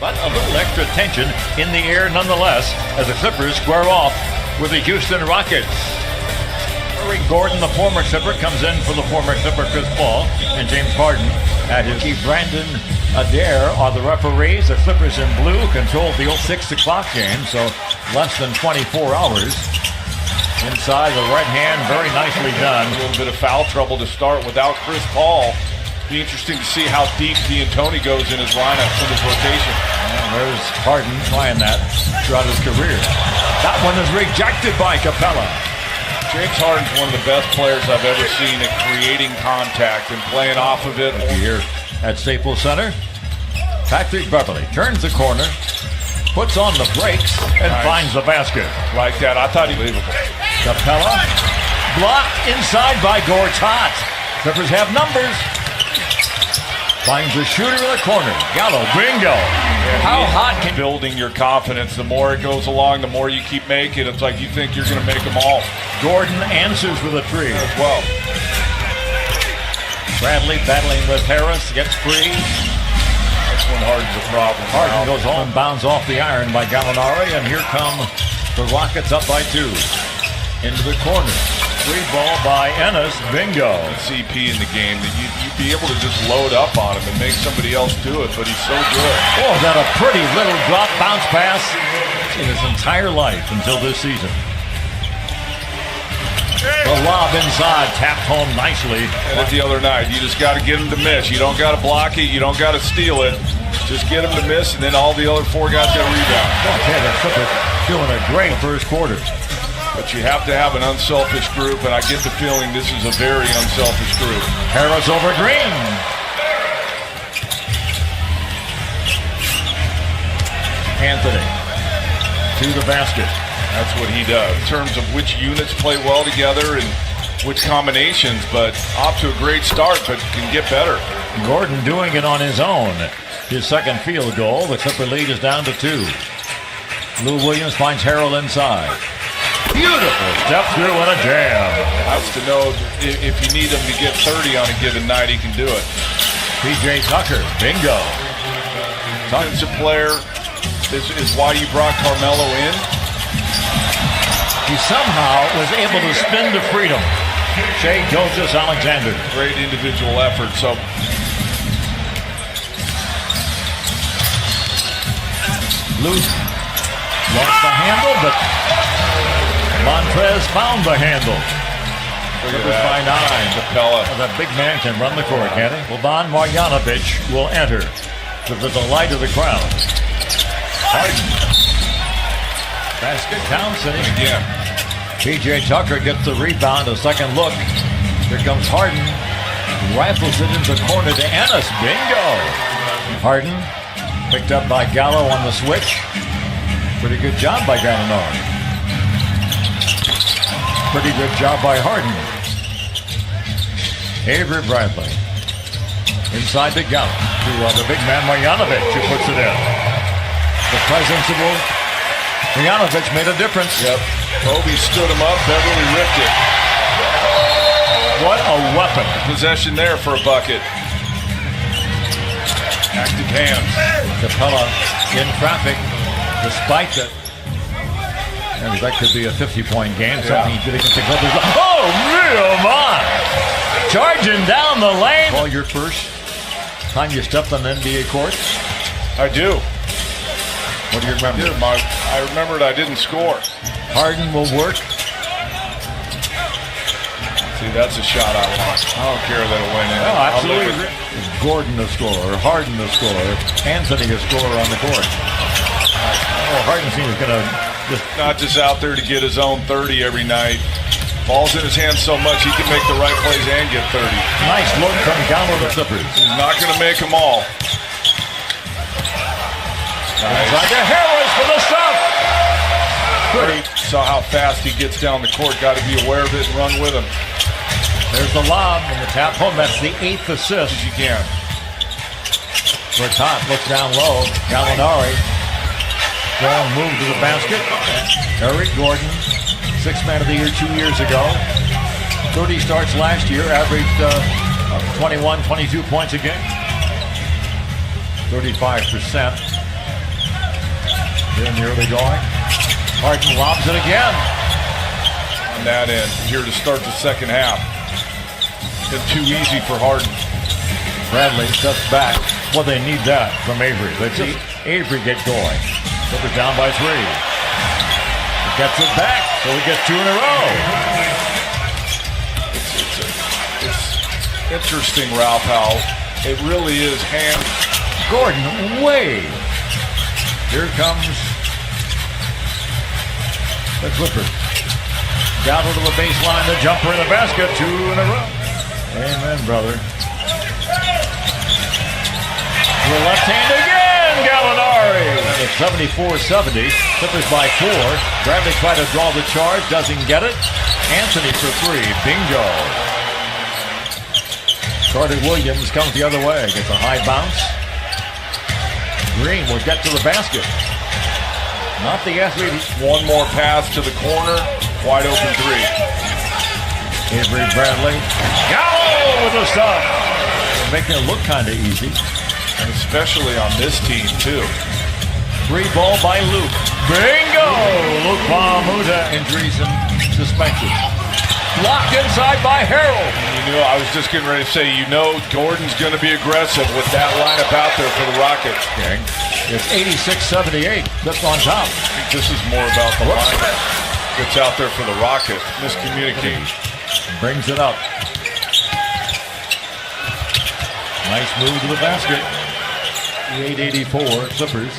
But a little extra tension in the air nonetheless as the Clippers square off with the Houston Rockets. Eric Gordon, the former Clipper, comes in for the former Clipper Chris Paul, and James Harden at his key. Brandon Adair are the referees. The Clippers in blue controlled the 6 o'clock game, so less than 24 hours. Inside the right hand, very nicely done. A little bit of foul trouble to start without Chris Paul. Be interesting to see how deep D'Antoni goes in his lineup in his rotation. And there's Harden trying that throughout his career. That one is rejected by Capella. James Harden's one of the best players I've ever seen at creating contact and playing off of it. Here at Staples Center, Patrick Beverly turns the corner, puts on the brakes, and finds the basket. Like that, I thought he was believable. Capella blocked inside by Gortat. Clippers have numbers. Finds the shooter in the corner. Gallo, bingo. How hot can building your confidence? The more it goes along, the more you keep making. It's like you think you're going to make them all. Gordon answers with a three as well. Bradley battling with Harris, gets free. That's when Harden's a problem. Harden goes home, bounds off the iron by Gallinari, and here come the Rockets up by 2. Into the corner. Free ball by Ennis. Bingo. CP in the game that you'd be able to just load up on him and make somebody else do it, but he's so good. Oh, that a pretty little drop bounce pass in his entire life until this season. The lob inside, tapped home nicely. And the other night, you just got to get him to miss. You don't got to block it. You don't got to steal it. Just get him to miss, and then all the other 4 guys got to rebound. Okay, the Clippers doing a great first quarter. But you have to have an unselfish group, and I get the feeling this is a very unselfish group. Harris over Green. Anthony to the basket. That's what he does in terms of which units play well together and which combinations, but off to a great start, but can get better. Gordon doing it on his own. His second field goal. The Clipper lead is down to 2. Lou Williams finds Harrell inside. Beautiful step through and a jam. Has to know if you need him to get 30 on a given night, he can do it. P.J. Tucker, bingo. Defensive player is why you brought Carmelo in. He somehow was able to spin to freedom. Shea Gilgeous-Alexander. Great individual effort. So loose. Lost the handle, but Montrez found the handle. Clippers by 9. Capella. Well, that big man can run the court, can't he? Boban Marjanovic will enter to the delight of the crowd. Harden. Basket counts and again. P.J. Tucker gets the rebound, a second look. Here comes Harden. Rifles it into the corner to Ennis. Bingo! Harden picked up by Gallo on the switch. Pretty good job by Gallinari. Pretty good job by Harden. Avery Bradley. Inside to Gallo. To the big man Marjanovic who puts it in. The presence of Marjanovic made a difference. Yep. Kobe stood him up. Beverly ripped it. What a weapon. Possession there for a bucket. Active hands. Capella in traffic. Despite that, that could be a 50-point game. Something he did against the Clippers. Oh, real man! Charging down the lane. All your first time you stepped on the NBA court? I do. What do you remember? I remembered I didn't score. Harden will work. See, that's a shot I want. I don't care that it went in. Oh, absolutely. Gordon the scorer, Harden the scorer, Anthony the scorer on the court. Oh, Harden seems going to not just out there to get his own 30 every night. Ball's in his hands so much he can make the right plays and get 30. Nice look from Gallo the Clippers. He's not going to make them all. Inside to Harris for the stuff. Pretty. Saw how fast he gets down the court. Got to be aware of it and run with him. There's the lob and the tap home. That's the 8th assist. As you can. Bertot looks down low. Gallinari. Long move to the basket. Eric Gordon, 6th man of the year 2 years ago. 30 starts last year, averaged 21, 22 points a game. 35%. Here in the early going. Harden lobs it again. On that end, here to start the second half. Been too easy for Harden. Bradley steps back. Well, they need that from Avery. Let's see Avery get going. Clippers down by 3. He gets it back, so he gets 2 in a row. It's interesting, Ralph, how it really is hand. Gordon way. Here comes the Clippers. Down to the baseline, the jumper in the basket, 2 in a row. Amen, brother. The left hand again, Gallinari. It's 74-70. Clippers by 4. Bradley tried to draw the charge, doesn't get it. Anthony for 3. Bingo. Carter Williams comes the other way. Gets a high bounce. Green will get to the basket. Not the athlete. One more pass to the corner. Wide open 3. Avery Bradley. Gallo with the stop. Making it look kind of easy. And especially on this team, too. 3 ball by Luke. Bingo! Luke Bahamuda. Injuries and suspensions. Blocked inside by Harold. You know, I was just getting ready to say, Gordon's going to be aggressive with that lineup out there for the Rockets. Okay. It's 86-78. That's on top. I think this is more about the lineup that's out there for the Rockets. Miscommunication. Brings it up. Nice move to the basket. 884 Clippers.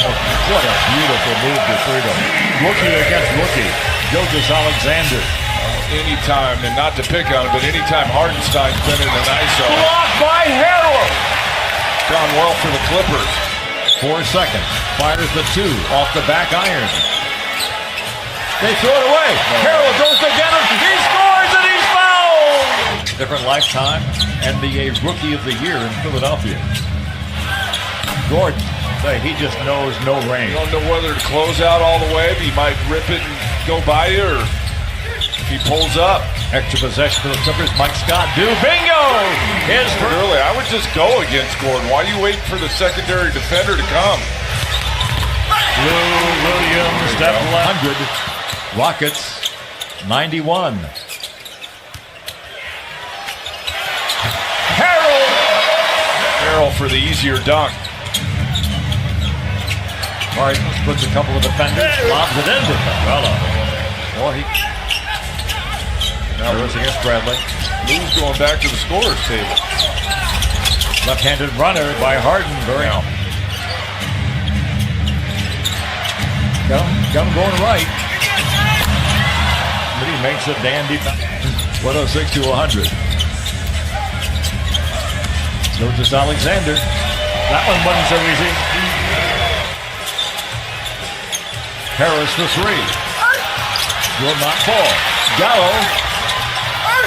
Oh, what a beautiful move to freedom. Rookie against rookie. Gilgeous Alexander. Anytime, and not to pick on it, but anytime Hartenstein's been in an ISO. Blocked by Harold. Gone well for the Clippers. 4 seconds. Fires the 2 off the back iron. They throw it away. Harold goes to get him. He scores and he's fouled. Different lifetime. NBA Rookie of the Year in Philadelphia. Gordon. He just knows no rain. You don't know whether to close out all the way, but he might rip it and go by you, or if he pulls up. Extra possession for the Clippers. Mike Scott do. Bingo! Early, I would just go against Gordon. Why are you waiting for the secondary defender to come? Lou Williams, step 100. Rockets, 91. Harold for the easier dunk. Harden puts a couple of defenders, lobs it into Capella. Boy, now it's against Bradley. Lou's going back to the scorer's table. Left-handed runner by Harden. Got him going right. But he makes a dandy 106-100. Gilgeous Alexander. That one wasn't so easy. Harris for 3. Will not fall. Gallo.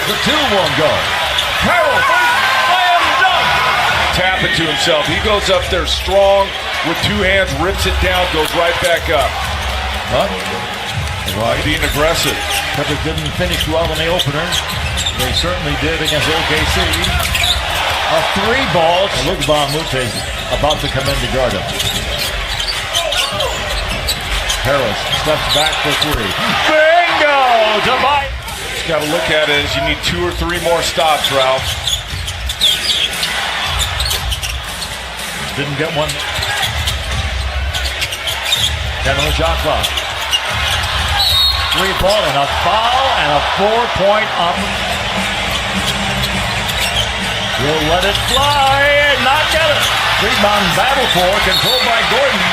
The 2 won't go. Harold. Slam dunk. Tap it to himself. He goes up there strong with 2 hands, rips it down, goes right back up. But being aggressive. Clippers didn't finish well in the opener. They certainly did against OKC. A 3 ball. Luke Bahamuda is about to come in to guard him. Harris steps back for 3. Bingo! What you got to look at it is you need 2 or 3 more stops, Ralph. Didn't get one. 10 on the shot clock. 3 ball and a foul and a 4-point up. Will let it fly and not get it. Rebound battle for, controlled by Gordon.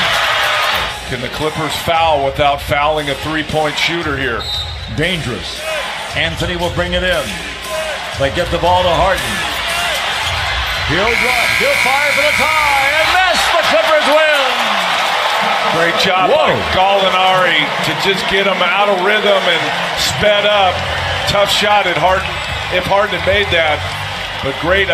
Can the Clippers foul without fouling a 3-point shooter here? Dangerous. Anthony will bring it in. They get the ball to Harden. He'll drop. He'll fire for the tie. And miss. The Clippers win. Great job by Gallinari to just get him out of rhythm and sped up. Tough shot at Harden if Harden had made that. But great.